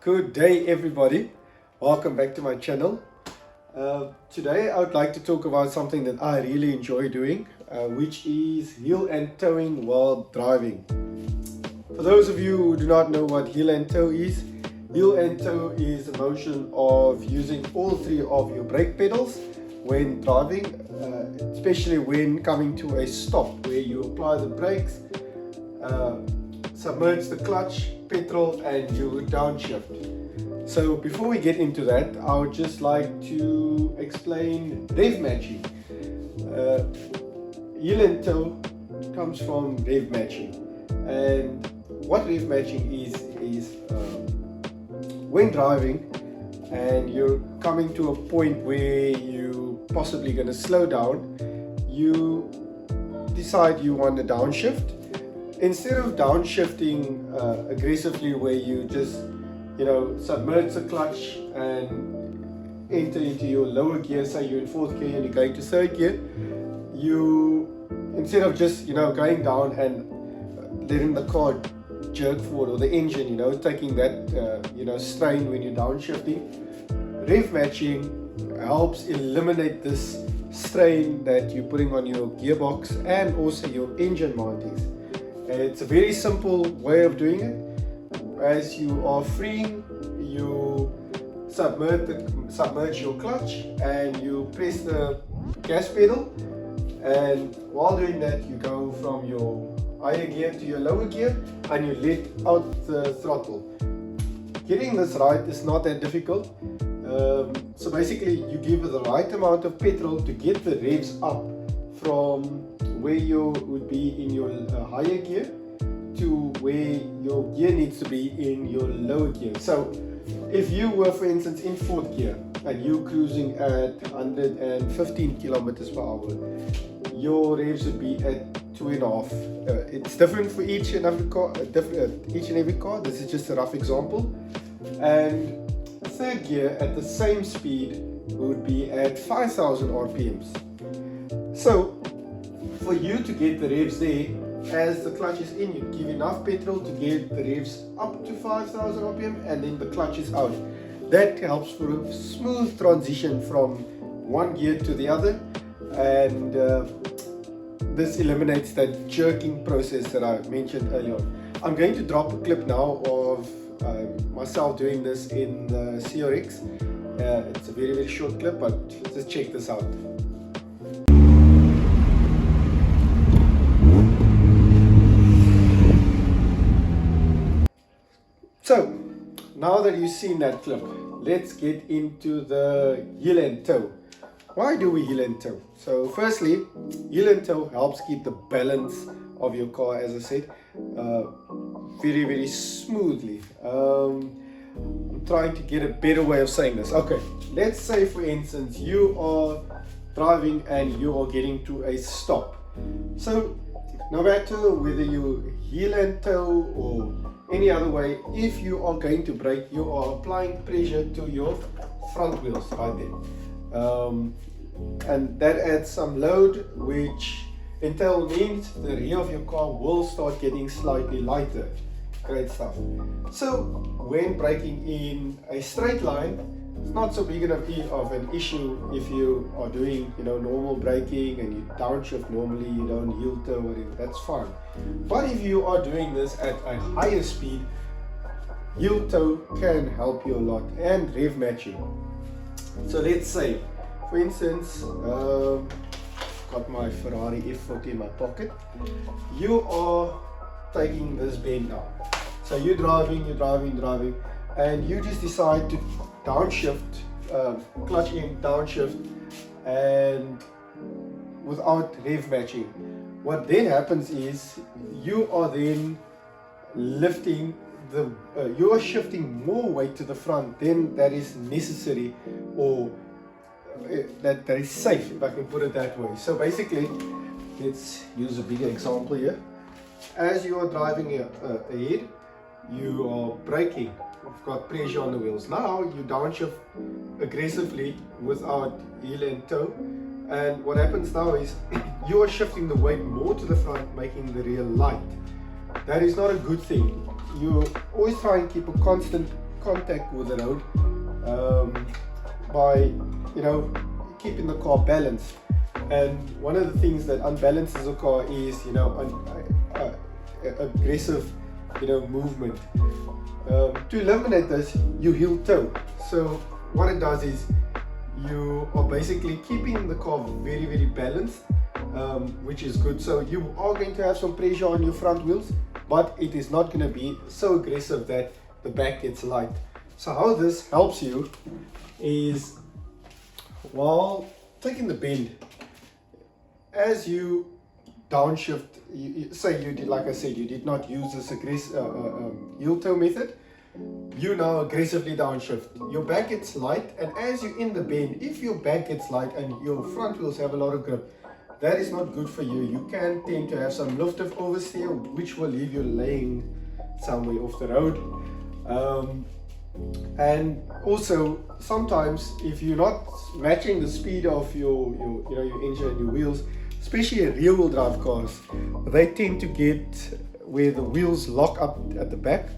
Good day everybody, welcome back to my channel. Today I would like to talk about something that I really enjoy doing, which is heel and toeing while driving. For those of you who do not know what heel and toe is the motion of using all three of your brake pedals when driving, especially when coming to a stop where you apply the brakes, submerge the clutch, petrol, and you downshift. So before we get into that, I would just like to explain rev matching. Heel and toe comes from rev matching, and what rev matching is when driving and you're coming to a point where you possibly going to slow down, you decide you want to downshift. Instead of downshifting aggressively where you just submerge the clutch and enter into your lower gear, say you're in fourth gear and you're going to third gear, you instead of just going down and letting the car jerk forward, or the engine taking that strain when you're downshifting, rev matching helps eliminate this strain that you're putting on your gearbox and also your engine mountings. It's a very simple way of doing it. As you are freeing, you submerge your clutch and you press the gas pedal, and while doing that you go from your higher gear to your lower gear and you let out the throttle. Getting this right is not that difficult. So basically you give the right amount of petrol to get the revs up from where you would be in your higher gear to where your gear needs to be in your lower gear. So if you were, for instance, in fourth gear and you're cruising at 115 kilometers per hour, your revs would be at 2.5. It's different for each and every car. This is just a rough example. And third gear at the same speed would be at 5,000 RPMs. So for you to get the revs there, as the clutch is in, you give enough petrol to get the revs up to 5,000 RPM, and then the clutch is out. That helps for a smooth transition from one gear to the other, and this eliminates that jerking process that I mentioned earlier on. I'm going to drop a clip now of myself doing this in the CRX. It's a very, very short clip, but just check this out. So, now that you've seen that clip, let's get into the heel and toe. Why do we heel and toe? So firstly, heel and toe helps keep the balance of your car, as I said, very, very smoothly. I'm trying to get a better way of saying this. Okay, let's say for instance you are driving and you are getting to a stop. So no matter whether you heel and toe or any other way, if you are going to brake, you are applying pressure to your front wheels right there, and that adds some load, which in turn means the rear of your car will start getting slightly lighter. Great stuff. So when braking in a straight line, it's not so big of an issue if you are doing normal braking and you downshift normally, you don't heel toe or whatever, that's fine. But if you are doing this at a higher speed, heel toe can help you a lot, and rev matching. So let's say, for instance, got my Ferrari F40 in my pocket. You are taking this bend now. So you're driving, and you just decide to downshift, clutch in, downshift, and without rev matching. What then happens is you are then lifting you are shifting more weight to the front than that is necessary, or that is safe, if I can put it that way. So basically, let's use a bigger example here. As you are driving ahead, you are braking, you've got pressure on the wheels. Now you downshift aggressively without heel and toe, and what happens now is you are shifting the weight more to the front, making the rear light. That is not a good thing. You always try and keep a constant contact with the road by, you know, keeping the car balanced. And one of the things that unbalances a car is, you know, aggressive, you know, movement. To eliminate this, you heel-toe. So what it does is you are basically keeping the car very, very balanced, which is good. So you are going to have some pressure on your front wheels, but it is not going to be so aggressive that the back gets light. So how this helps you is, while taking the bend, as you downshift, say you did, like I said, you did not use this aggressive heel-toe method, you now aggressively downshift. Your back gets light, and as you're in the bend, if your back gets light and your front wheels have a lot of grip, that is not good for you. You can tend to have some lift of oversteer, which will leave you laying somewhere off the road. And also, sometimes if you're not matching the speed of your engine and your wheels, especially in rear-wheel drive cars, they tend to get where the wheels lock up at the back.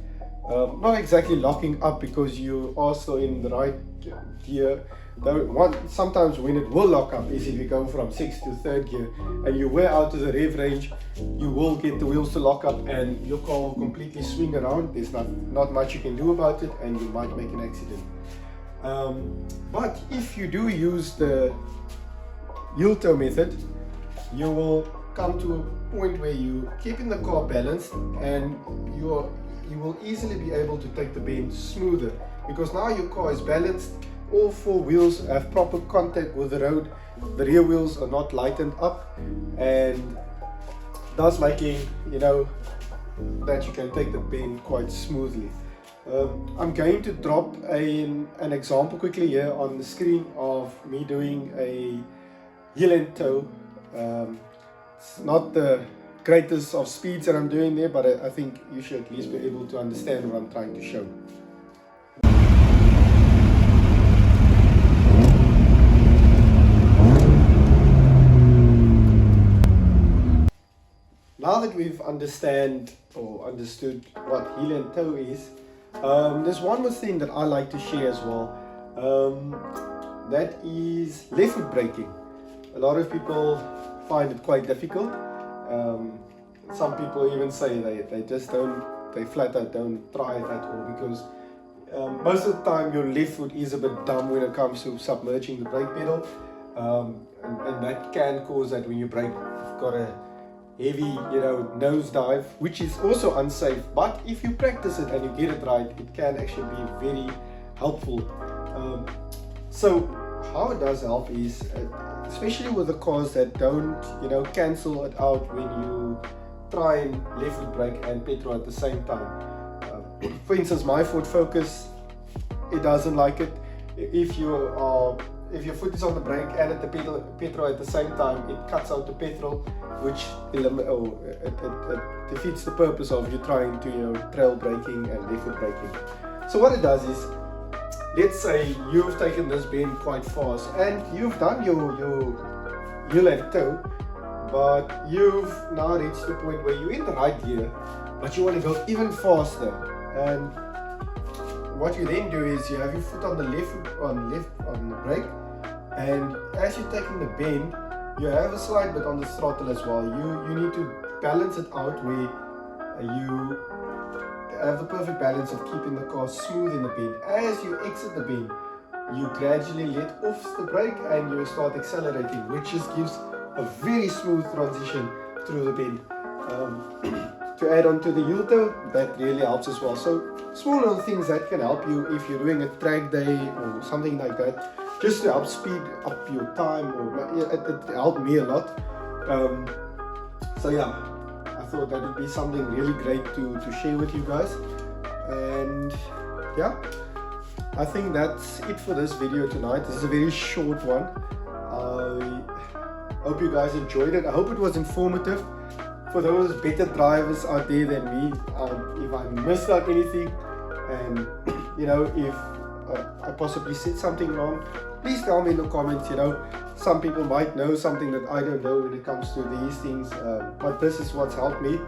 Not exactly locking up because you are still in the right gear. Sometimes when it will lock up is if you go from 6th to 3rd gear and you wear out to the rev range, you will get the wheels to lock up and your car will completely swing around. There's not much you can do about it, and you might make an accident. But if you do use the heel-toe method, you will come to a point where you keeping the car balanced, and you will easily be able to take the bend smoother, because now your car is balanced. All four wheels have proper contact with the road. The rear wheels are not lightened up, and thus making, you know, that you can take the bend quite smoothly. I'm going to drop an example quickly here on the screen of me doing a heel-and-toe. It's not the greatest of speeds that I'm doing there, but I think you should at least be able to understand what I'm trying to show. Now that we've understood what heel-and-toe is, there's one more thing that I like to share as well. That is left foot braking. A lot of people find it quite difficult. Some people even say they flat out don't try it at all, because most of the time your left foot is a bit dumb when it comes to submerging the brake pedal, and that can cause that when you brake, you've got a heavy, you know, nosedive, which is also unsafe. But if you practice it and you get it right, it can actually be very helpful. So how it does help is, especially with the cars that don't, you know, cancel it out when you try and left foot brake and petrol at the same time. For instance, my Ford Focus, it doesn't like it. If your foot is on the brake and at the petrol at the same time, it cuts out the petrol, which it defeats the purpose of you trying to, you know, trail braking and left foot braking. So what it does is, let's say you've taken this bend quite fast and you've done your heel-and-toe, but you've now reached the point where you're in the right gear, but you want to go even faster. And what you then do is you have your foot on the on the brake, and as you're taking the bend, you have a slight bit on the throttle as well. You need to balance it out where you have the perfect balance of keeping the car smooth in the bend. As you exit the bend, you gradually let off the brake and you start accelerating, which just gives a very smooth transition through the bend. To add on to the heel-toe, that really helps as well. So small little things that can help you if you're doing a track day or something like that, just to help speed up your time, or it helped me a lot. So yeah, I thought that would be something really great to share with you guys. And yeah, I think that's it for this video tonight. This is a very short one. I hope you guys enjoyed it. I hope it was informative for those better drivers out there than me. If I missed out anything, and you know, if I possibly said something wrong, please tell me in the comments. You know, some people might know something that I don't know when it comes to these things, but this is what's helped me.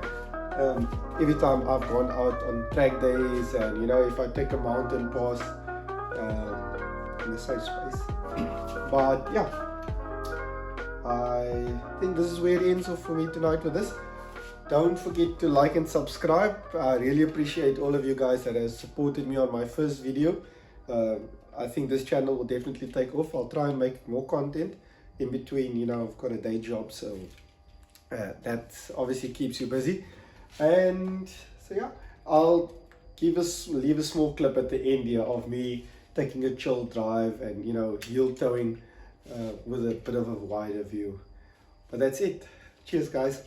every time I've gone out on track days, and you know, if I take a mountain pass in a safe space. But yeah, I think this is where it ends off for me tonight with this. Don't forget to like and subscribe. I really appreciate all of you guys that have supported me on my first video. I think this channel will definitely take off. I'll try and make more content in between. You know, I've got a day job, so that obviously keeps you busy. And so yeah, I'll leave a small clip at the end here of me taking a chill drive and, you know, heel-toeing with a bit of a wider view. But that's it. Cheers, guys.